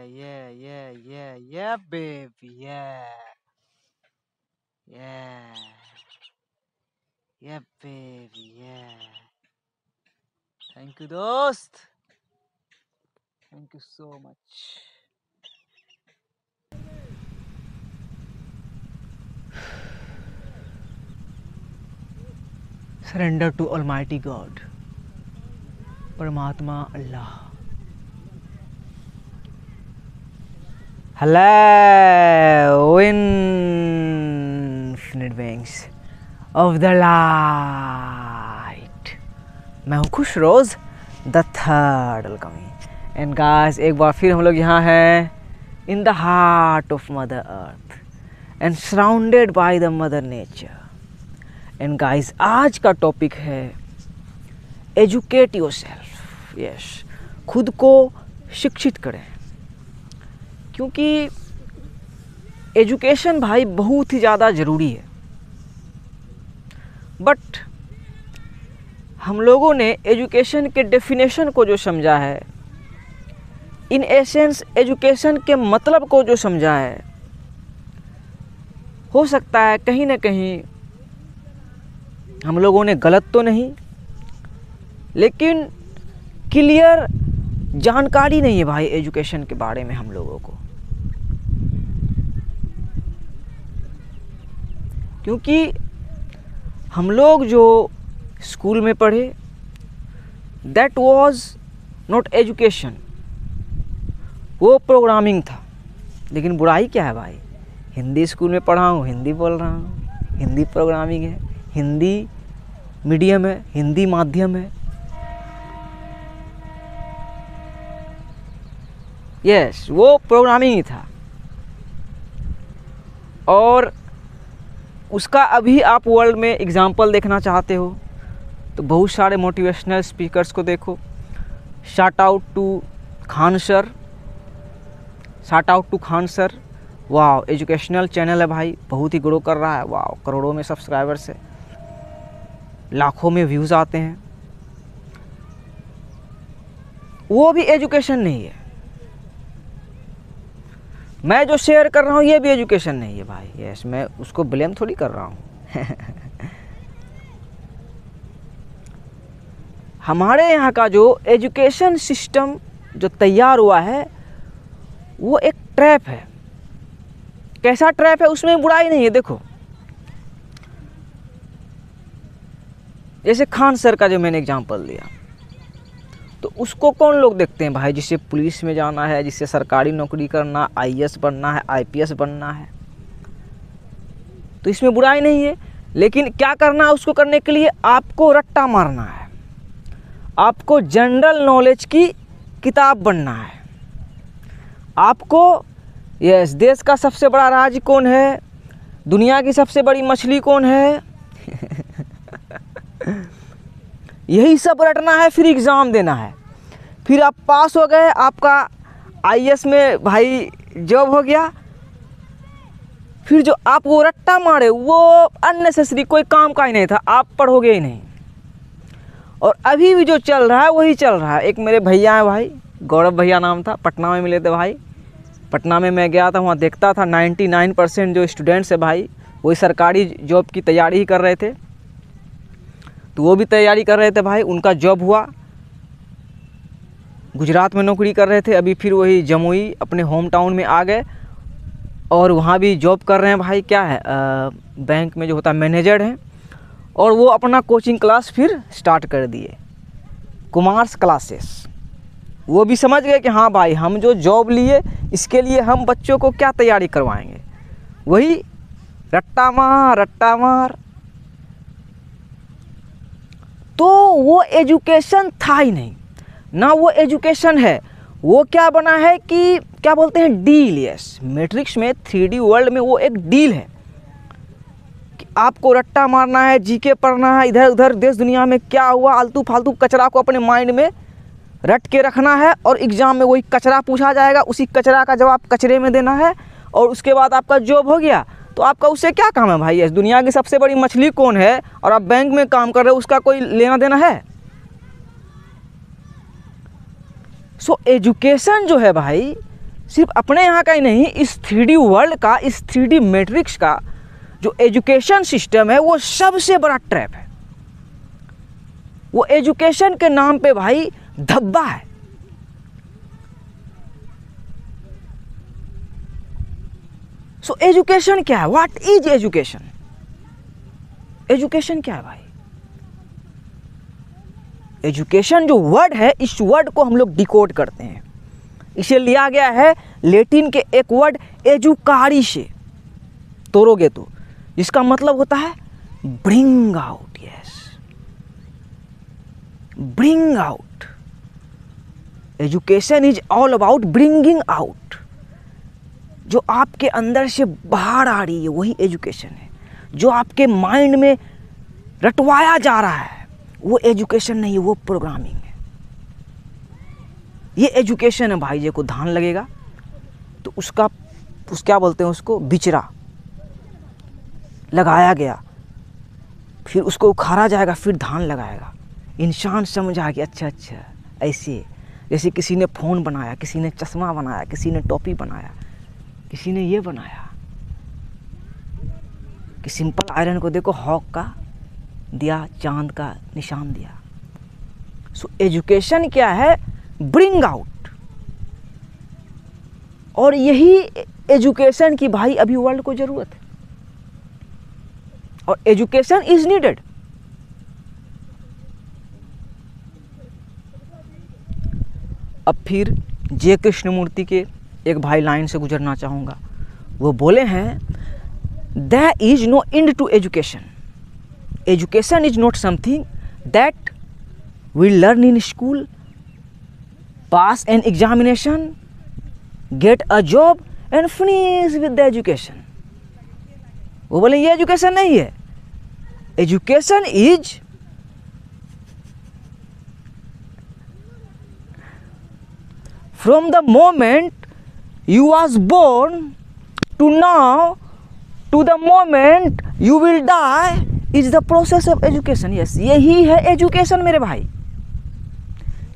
yeah, baby, yeah, baby, yeah. Thank you, dost. Thank you so much. Surrender to Almighty God, Paramatma Allah. Hello, infinite beings of the light. मैं हूँ खुश रोज the third welcoming and guys, एक बार फिर हम लोग यहाँ हैं in the heart of mother earth and surrounded by the mother nature. And guys, आज का टॉपिक है एजुकेट योरसेल्फ. यस, खुद को शिक्षित करें, क्योंकि एजुकेशन भाई बहुत ही ज़्यादा ज़रूरी है. बट हम लोगों ने एजुकेशन के डेफिनेशन को जो समझा है, इन एसेंस एजुकेशन के मतलब को जो समझा है, हो सकता है कहीं ना कहीं हम लोगों ने गलत तो नहीं, लेकिन क्लियर जानकारी नहीं है भाई एजुकेशन के बारे में हम लोगों को. क्योंकि हम लोग जो स्कूल में पढ़े, दैट वाज नॉट एजुकेशन, वो प्रोग्रामिंग था. लेकिन बुराई क्या है भाई, हिंदी स्कूल में पढ़ा हूँ, हिंदी बोल रहा हूँ, हिंदी प्रोग्रामिंग है, हिंदी मीडियम है, हिंदी माध्यम है. यस, वो प्रोग्रामिंग ही था. और उसका अभी आप वर्ल्ड में एग्जाम्पल देखना चाहते हो तो बहुत सारे मोटिवेशनल स्पीकर्स को देखो. Shout out to Khan sir, shout out to Khan sir. वाह, एजुकेशनल चैनल है भाई, बहुत ही ग्रो कर रहा है. वाह, करोड़ों में सब्सक्राइबर्स है, लाखों में व्यूज़ आते हैं. वो भी एजुकेशन नहीं है. मैं जो शेयर कर रहा हूँ ये भी एजुकेशन नहीं है भाई. यस, मैं उसको ब्लेम थोड़ी कर रहा हूँ. हमारे यहाँ का जो एजुकेशन सिस्टम जो तैयार हुआ है, वो एक ट्रैप है. कैसा ट्रैप है, उसमें बुराई नहीं है. देखो, जैसे खान सर का जो मैंने एग्जांपल दिया, तो उसको कौन लोग देखते हैं भाई, जिसे पुलिस में जाना है, जिसे सरकारी नौकरी करना, आईएएस बनना है, आईपीएस बनना है. तो इसमें बुराई नहीं है. लेकिन क्या करना है, उसको करने के लिए आपको रट्टा मारना है, आपको जनरल नॉलेज की किताब बनना है. आपको यस, देश का सबसे बड़ा राज्य कौन है, दुनिया की सबसे बड़ी मछली कौन है, यही सब रटना है. फिर एग्ज़ाम देना है, फिर आप पास हो गए, आपका आईएएस में भाई जॉब हो गया. फिर जो आप वो रट्टा मारे, वो अननेसेसरी, कोई काम का ही नहीं था, आप पढ़ोगे ही नहीं. और अभी भी जो चल रहा है वही चल रहा है. एक मेरे भैया हैं भाई, गौरव भैया नाम था, पटना में मिले थे भाई. पटना में मैं गया था, वहाँ देखता था 99% जो स्टूडेंट्स है भाई, वही सरकारी जॉब की तैयारी ही कर रहे थे. तो वो भी तैयारी कर रहे थे भाई, उनका जॉब हुआ, गुजरात में नौकरी कर रहे थे. अभी फिर वही जमुई अपने होम टाउन में आ गए और वहाँ भी जॉब कर रहे हैं भाई. क्या है, बैंक में जो होता है मैनेजर हैं. और वो अपना कोचिंग क्लास फिर स्टार्ट कर दिए, कुमार्स क्लासेस. वो भी समझ गए कि हाँ भाई, हम जो जॉब लिए इसके लिए हम बच्चों को क्या तैयारी करवाएंगे, वही रट्टा मार रट्टा मार. तो वो एजुकेशन था ही नहीं ना, वो एजुकेशन है. वो क्या बना है कि क्या बोलते हैं, डील. यस, मैट्रिक्स में 3D वर्ल्ड में वो एक डील है कि आपको रट्टा मारना है, जीके पढ़ना है, इधर उधर देश दुनिया में क्या हुआ, आलतू फालतू कचरा को अपने माइंड में रट के रखना है. और एग्ज़ाम में वही कचरा पूछा जाएगा, उसी कचरा का जवाब कचरे में देना है. और उसके बाद आपका जॉब हो गया, तो आपका उससे क्या काम है भाई. यस, दुनिया की सबसे बड़ी मछली कौन है और आप बैंक में काम कर रहे हो, उसका कोई लेना देना है. सो एजुकेशन जो है भाई, सिर्फ अपने यहाँ का ही नहीं, इस 3D वर्ल्ड का, इस 3D मैट्रिक्स का जो एजुकेशन सिस्टम है वो सबसे बड़ा ट्रैप है। वो एजुकेशन के नाम पे भाई धब्बा है। सो एजुकेशन क्या है? What is education? एजुकेशन क्या है भाई? एजुकेशन जो वर्ड है, इस वर्ड को हम लोग डिकोड करते हैं। इसे लिया गया है लैटिन के एक वर्ड एजुकारी से, तोड़ोगे तो, जिसका मतलब होता है bring out. Yes, bring out. Education is all about bringing out. जो आपके अंदर से बाहर आ रही है वही एजुकेशन है। जो आपके माइंड में रटवाया जा रहा है वो एजुकेशन नहीं है, वो प्रोग्रामिंग है। ये एजुकेशन है भाई। जे को धान लगेगा तो उसका क्या बोलते हैं उसको, बिचरा लगाया गया, फिर उसको उखाड़ा जाएगा, फिर धान लगाएगा। इंसान समझा कि अच्छा ऐसे, जैसे किसी ने फ़ोन बनाया, किसी ने चश्मा बनाया, किसी ने टोपी बनाया, किसी ने ये बनाया कि सिंपल आयरन को देखो हॉक का दिया, चांद का निशान दिया। सो एजुकेशन क्या है? Bring out. और यही एजुकेशन की भाई अभी वर्ल्ड को जरूरत है। और एजुकेशन इज नीडेड। अब फिर जे कृष्णमूर्ति के एक भाई लाइन से गुजरना चाहूँगा। वो बोले हैं, there is no end to education. Education is not something that we learn in school, pass an examination, get a job and finish with the education. वो बोले ये एजुकेशन नहीं है। Education is from the moment you was born to now to the moment you will die is the process of education. yes, यही है education मेरे भाई।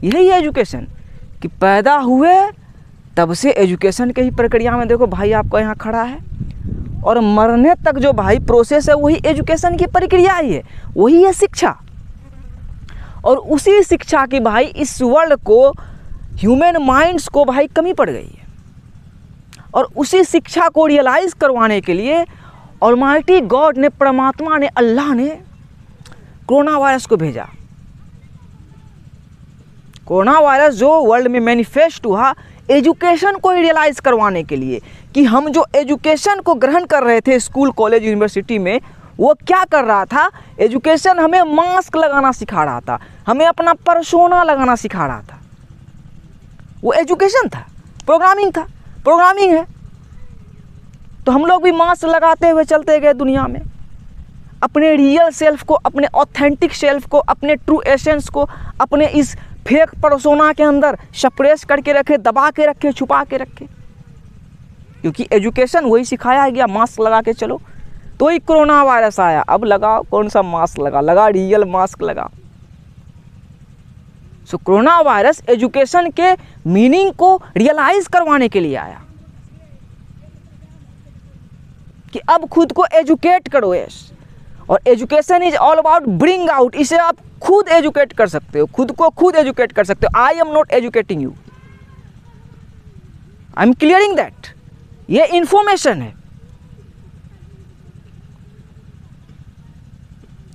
यही है एजुकेशन कि पैदा हुए तब से एजुकेशन के ही प्रक्रिया में देखो भाई आपका यहाँ खड़ा है, और मरने तक जो भाई प्रोसेस है वही एजुकेशन की प्रक्रिया ही है, वही है शिक्षा। और उसी शिक्षा की भाई इस वर्ल्ड को, ह्यूमन माइंड्स को भाई कमी पड़ गई है। और उसी शिक्षा को रियलाइज करवाने के लिए ऑलमाइटी गॉड ने, परमात्मा ने, अल्लाह ने कोरोना वायरस को भेजा। कोरोना वायरस जो वर्ल्ड में मैनिफेस्ट हुआ एजुकेशन को रियलाइज करवाने के लिए, कि हम जो एजुकेशन को ग्रहण कर रहे थे स्कूल, कॉलेज, यूनिवर्सिटी में, वो क्या कर रहा था? एजुकेशन हमें मास्क लगाना सिखा रहा था, हमें अपना परसोना लगाना सिखा रहा था। वो एजुकेशन था, प्रोग्रामिंग था, प्रोग्रामिंग है। तो हम लोग भी मास्क लगाते हुए चलते गए दुनिया में, अपने रियल सेल्फ को, अपने ऑथेंटिक सेल्फ को, अपने ट्रू एसेंस को अपने इस फेक परसोना के अंदर सप्रेस करके रखे, दबा के रखे, छुपा के रखे। क्योंकि एजुकेशन वही सिखाया गया, मास्क लगा के चलो। तो ही कोरोना वायरस आया। अब लगाओ कौन सा मास्क लगा रियल मास्क लगा। सो कोरोना वायरस एजुकेशन के मीनिंग को रियलाइज करवाने के लिए आया कि अब खुद को एजुकेट करो। और education is all about bring out. इसे आप खुद एजुकेट कर सकते हो, खुद को खुद एजुकेट कर सकते हो। I am not educating you, I am clearing that. ये इंफॉर्मेशन है।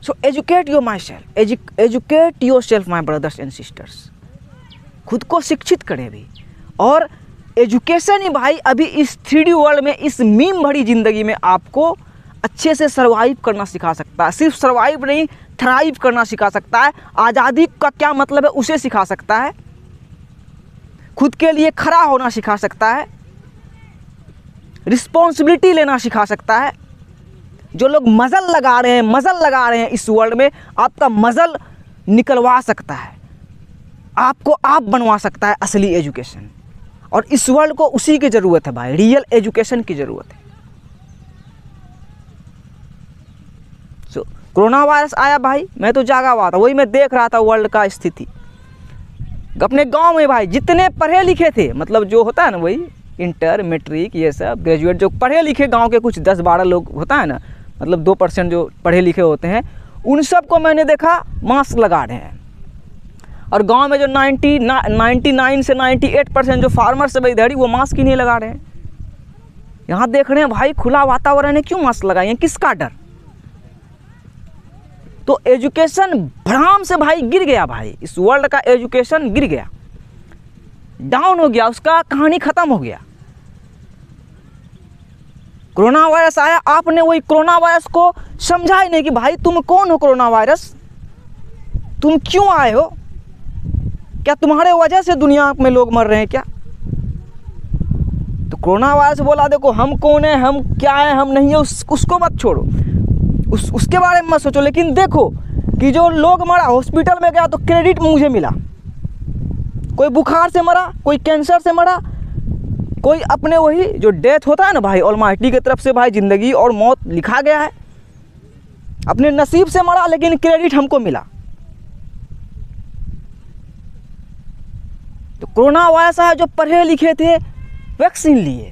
So educate your my self, educate your self my brothers and sisters. खुद को शिक्षित करें भी। और एजुकेशन ही भाई अभी इस 3D वर्ल्ड में, इस मीम भरी जिंदगी में आपको अच्छे से सर्वाइव करना सिखा सकता है। सिर्फ सर्वाइव नहीं, थ्राइव करना सिखा सकता है। आज़ादी का क्या मतलब है उसे सिखा सकता है। खुद के लिए खड़ा होना सिखा सकता है। रिस्पॉन्सिबिलिटी लेना सिखा सकता है। जो लोग मजल लगा रहे हैं इस वर्ल्ड में, आपका मजल निकलवा सकता है, आपको आप बनवा सकता है असली एजुकेशन। और इस वर्ल्ड को उसी की ज़रूरत है भाई, रियल एजुकेशन की ज़रूरत है। सो कोरोना वायरस आया भाई, मैं तो जागा हुआ था, वही मैं देख रहा था वर्ल्ड का स्थिति। अपने गांव में भाई जितने पढ़े लिखे थे, मतलब जो होता है ना वही इंटर, मैट्रिक, ये सब ग्रेजुएट जो पढ़े लिखे गांव के कुछ 10-12 लोग होता है ना, मतलब 2% जो पढ़े लिखे होते हैं, उन सबको मैंने देखा मास्क लगा रहे हैं। और गांव में जो 99 से 98% जो फार्मर्स है इधर ही, वो मास्क ही नहीं लगा रहे हैं। यहाँ देख रहे हैं भाई खुला वातावरण है, क्यों मास्क लगाएं, किसका डर? तो एजुकेशन भ्राम से भाई गिर गया भाई, इस वर्ल्ड का एजुकेशन गिर गया, डाउन हो गया, उसका कहानी खत्म हो गया। कोरोना वायरस आया, आपने वही कोरोना वायरस को समझा ही नहीं कि भाई तुम कौन हो कोरोना वायरस, तुम क्यों आए हो, क्या तुम्हारे वजह से दुनिया में लोग मर रहे हैं क्या? तो कोरोना वायरस बोला देखो हम कौन है, हम क्या है, हम नहीं है, उसको मत छोड़ो, उसके बारे में मत सोचो, लेकिन देखो कि जो लोग मरा, हॉस्पिटल में गया तो क्रेडिट मुझे मिला, कोई बुखार से मरा, कोई कैंसर से मरा, कोई अपने वही जो डेथ होता है ना भाई, ऑलमाइटी की तरफ से भाई ज़िंदगी और मौत लिखा गया है, अपने नसीब से मरा लेकिन क्रेडिट हमको मिला। तो कोरोना वायरस आया, जो पढ़े लिखे थे वैक्सीन लिए।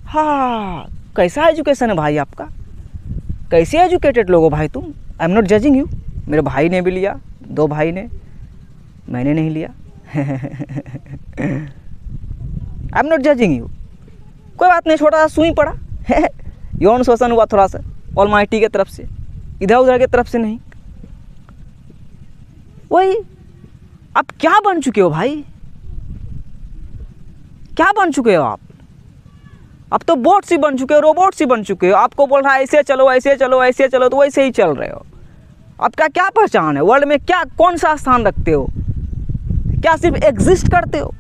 हाँ, कैसा एजुकेशन है भाई आपका, कैसे एजुकेटेड लोग हो भाई तुम? आई एम नॉट जजिंग यू, मेरे भाई ने भी लिया, 2 भाई ने, मैंने नहीं लिया। आई एम नॉट जजिंग यू, कोई बात नहीं, छोटा सा सुई पड़ा, यौन शोषण हुआ थोड़ा सा ऑलमाइटी की तरफ से, इधर उधर की तरफ से नहीं। वही अब क्या बन चुके हो भाई, क्या बन चुके हो आप? अब तो बोट्स ही बन चुके हो, रोबोट्स ही बन चुके हो। आपको बोल रहा है ऐसे चलो, ऐसे चलो, ऐसे चलो, तो वैसे ही चल रहे हो। आपका क्या पहचान है वर्ल्ड में, क्या कौन सा स्थान रखते हो, क्या सिर्फ एग्जिस्ट करते हो?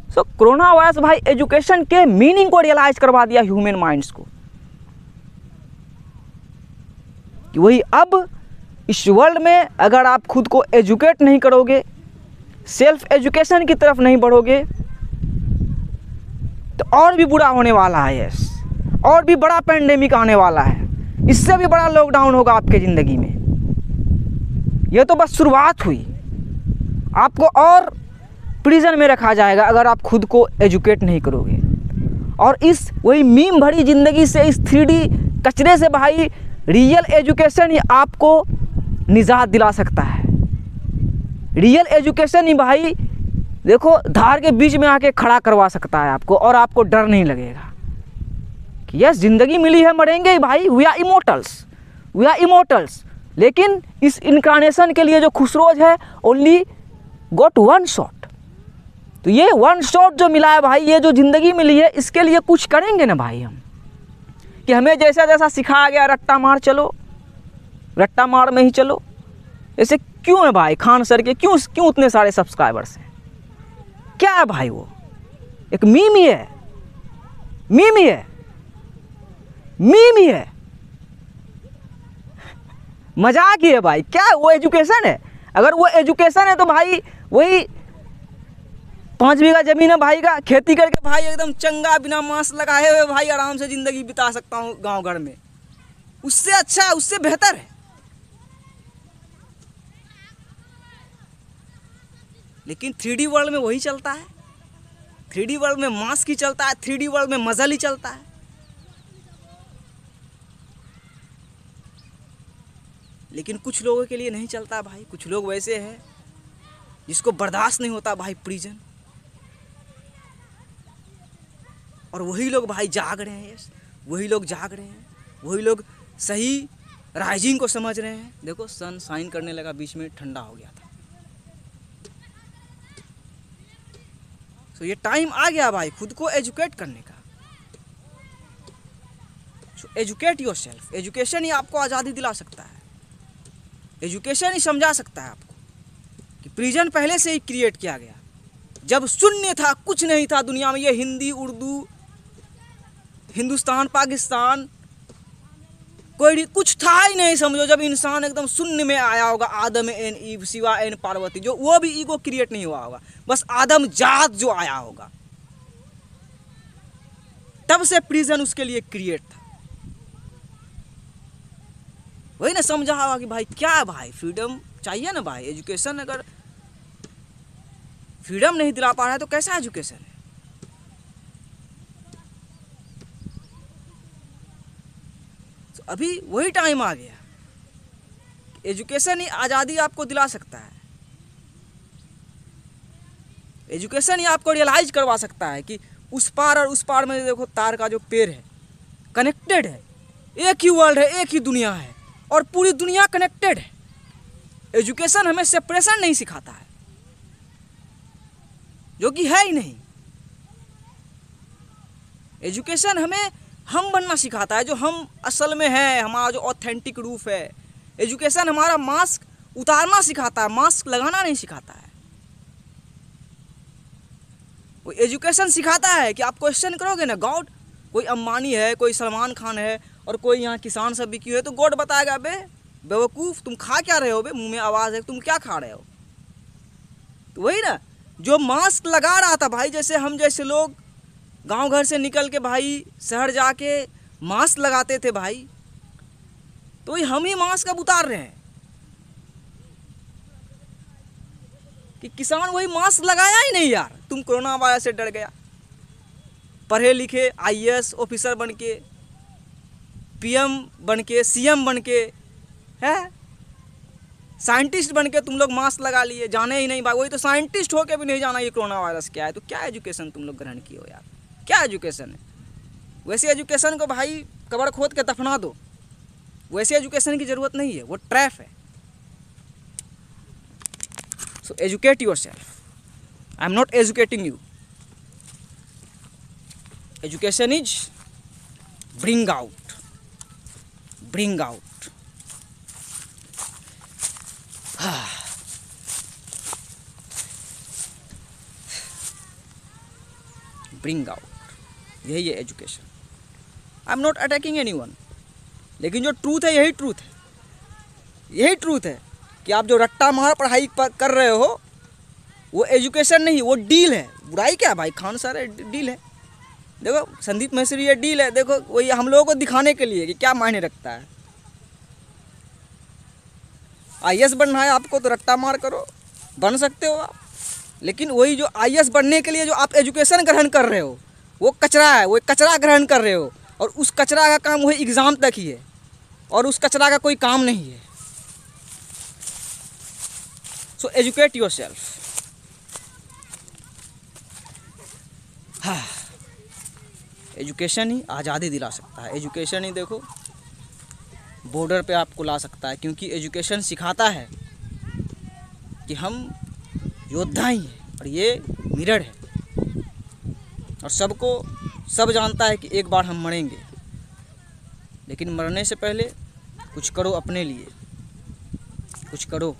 सो कोरोना वायरस भाई एजुकेशन के मीनिंग को रियलाइज करवा दिया ह्यूमन माइंड्स को, कि वही अब इस वर्ल्ड में अगर आप खुद को एजुकेट नहीं करोगे, सेल्फ एजुकेशन की तरफ नहीं बढ़ोगे, तो और भी बुरा होने वाला है। यस, और भी बड़ा पेंडेमिक आने वाला है, इससे भी बड़ा लॉकडाउन होगा आपके ज़िंदगी में। यह तो बस शुरुआत हुई, आपको और प्रिजन में रखा जाएगा अगर आप खुद को एजुकेट नहीं करोगे। और इस वही मीम भरी ज़िंदगी से, इस 3D कचरे से भाई रियल एजुकेशन ही आपको निजात दिला सकता है। रियल एजुकेशन ही भाई देखो धार के बीच में आके खड़ा करवा सकता है आपको, और आपको डर नहीं लगेगा कि यस ज़िंदगी मिली है, मरेंगे ही भाई, we are immortals, we are immortals. लेकिन इस इनकारनेशन के लिए जो खुशरोज है, ओनली गॉट 1 शॉट। तो ये 1 शॉट जो मिला है भाई, ये जो ज़िंदगी मिली है, इसके लिए कुछ करेंगे ना भाई हम, कि हमें जैसा जैसा सिखाया गया रट्टा मार चलो, रट्टा मार में ही चलो। ऐसे क्यों है भाई खान सर के, क्यों उतने सारे सब्सक्राइबर्स हैं? क्या है भाई वो? एक मीम ही है, मीम ही है, मीम ही है, मजाक ही है भाई। क्या वो एजुकेशन है? अगर वो एजुकेशन है तो भाई वही 5 बीघा जमीन है भाई का, खेती करके भाई एकदम चंगा बिना मास्क लगाए हुए भाई आराम से ज़िंदगी बिता सकता हूँ गांव घर में, उससे अच्छा है, उससे बेहतर है। लेकिन 3D वर्ल्ड में वही चलता है, 3D वर्ल्ड में मास्क ही चलता है, 3D वर्ल्ड में मजल ही चलता है। लेकिन कुछ लोगों के लिए नहीं चलता भाई, कुछ लोग वैसे हैं जिसको बर्दाश्त नहीं होता भाई प्रिजन, और वही लोग भाई जाग रहे हैं। यस, वही लोग जाग रहे हैं, वही लोग सही राइजिंग को समझ रहे हैं। देखो सन शाइन करने लगा, बीच में ठंडा हो गया था। तो ये टाइम आ गया भाई खुद को एजुकेट करने का। Educate your self. एजुकेशन ही आपको आज़ादी दिला सकता है, एजुकेशन ही समझा सकता है आपको कि प्रिजन पहले से ही क्रिएट किया गया। जब शून्य था, कुछ नहीं था दुनिया में, ये हिंदी उर्दू, हिंदुस्तान पाकिस्तान, कोई कुछ था ही नहीं समझो। जब इंसान एकदम शून्य में आया होगा, आदम and Eve, Shiva and Parvati, जो वो भी ईगो क्रिएट नहीं हुआ होगा, बस आदम जात जो आया होगा, तब से प्रिजन उसके लिए क्रिएट था। वही ना समझा होगा कि भाई क्या है भाई, फ्रीडम चाहिए ना भाई। एजुकेशन अगर फ्रीडम नहीं दिला पा रहा है तो कैसा एजुकेशन है? तो अभी वही टाइम आ गया, एजुकेशन ही आज़ादी आपको दिला सकता है। एजुकेशन ही आपको रियलाइज करवा सकता है कि उस पार और उस पार में देखो तार का जो पेड़ है कनेक्टेड है, एक ही वर्ल्ड है, एक ही दुनिया है और पूरी दुनिया कनेक्टेड है। एजुकेशन हमें सेपरेशन नहीं सिखाता है, जो कि है ही नहीं। एजुकेशन हमें हम बनना सिखाता है, जो हम असल में है, हमारा जो ऑथेंटिक रूप है। एजुकेशन हमारा मास्क उतारना सिखाता है, मास्क लगाना नहीं सिखाता है। वो एजुकेशन सिखाता है कि आप क्वेश्चन करोगे ना, गॉड, कोई अंबानी है, कोई सलमान खान है और कोई यहाँ किसान सब बिकी है, तो गॉड बताएगा बे बेवकूफ़ तुम खा क्या रहे हो बे, मुंह में आवाज़ है, तुम क्या खा रहे हो। तो वही ना, जो मास्क लगा रहा था भाई, जैसे हम जैसे लोग गांव घर से निकल के भाई शहर जाके मास्क लगाते थे भाई, तो वही हम ही मास्क अब उतार रहे हैं कि किसान वही मास्क लगाया ही नहीं यार। तुम कोरोना वायरस से डर गया, पढ़े लिखे आईएएस ऑफिसर बन के, पीएम बन के, सीएम बन के, है साइंटिस्ट बन के तुम लोग मास्क लगा लिए, जाने ही नहीं भाई। वही तो साइंटिस्ट होके भी नहीं जाना ये कोरोना वायरस क्या है। तो क्या एजुकेशन तुम लोग ग्रहण किए हो यार, क्या एजुकेशन है? वैसे एजुकेशन को भाई कब्र खोद के दफना दो, वैसे एजुकेशन की ज़रूरत नहीं है, वो ट्रैप है। So educate yourself, I am not educating you. Education is bring out, bring out. Bring out, यही है education. I am not attacking anyone, लेकिन जो ट्रूथ है यही ट्रूथ है, यही ट्रूथ है कि आप जो रट्टा मार पढ़ाई कर रहे हो वो एजुकेशन नहीं, वो डील है। बुराई क्या है भाई, खान सर डील है। देखो संदीप महेश्वरी ये डील है, देखो वही हम लोगों को दिखाने के लिए कि क्या मायने रखता है। आईएएस बनना है आपको तो रट्टा मार करो, बन सकते हो आप, लेकिन वही जो आईएएस बनने के लिए जो आप एजुकेशन ग्रहण कर रहे हो वो कचरा है, वो कचरा ग्रहण कर रहे हो और उस कचरा का काम वही एग्ज़ाम तक ही है और उस कचरा का कोई काम नहीं है। So educate yourself. हाँ, एजुकेशन ही आज़ादी दिला सकता है, एजुकेशन ही देखो बॉर्डर पे आपको ला सकता है, क्योंकि एजुकेशन सिखाता है कि हम योद्धा ही हैं और ये मिरर है और सबको सब जानता है कि एक बार हम मरेंगे, लेकिन मरने से पहले कुछ करो अपने लिए, कुछ करो।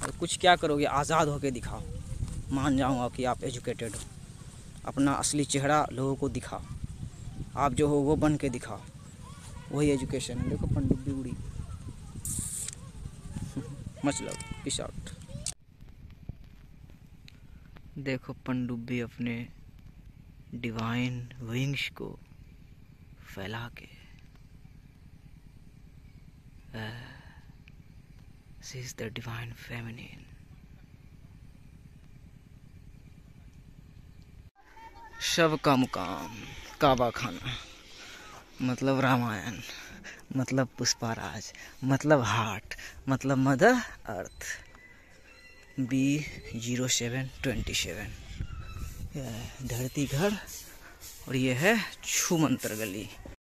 और कुछ क्या करोगे, आज़ाद होके दिखाओ। मान जाऊँगा कि आप एजुकेटेड हो, अपना असली चेहरा लोगों को दिखाओ, आप जो हो वो बन के दिखाओ, वही एजुकेशन है। देखो पनडुब्बी उड़ी, मतलब पीस आउट। देखो पनडुब्बी अपने डिवाइन विंग्स को फैला के, she is the divine feminine. शव का मुकाम काबा खाना, मतलब रामायण, मतलब पुष्पाराज, मतलब हार्ट, मतलब मदर अर्थ। B0727 धरती घर और ये है छू मंतर गली।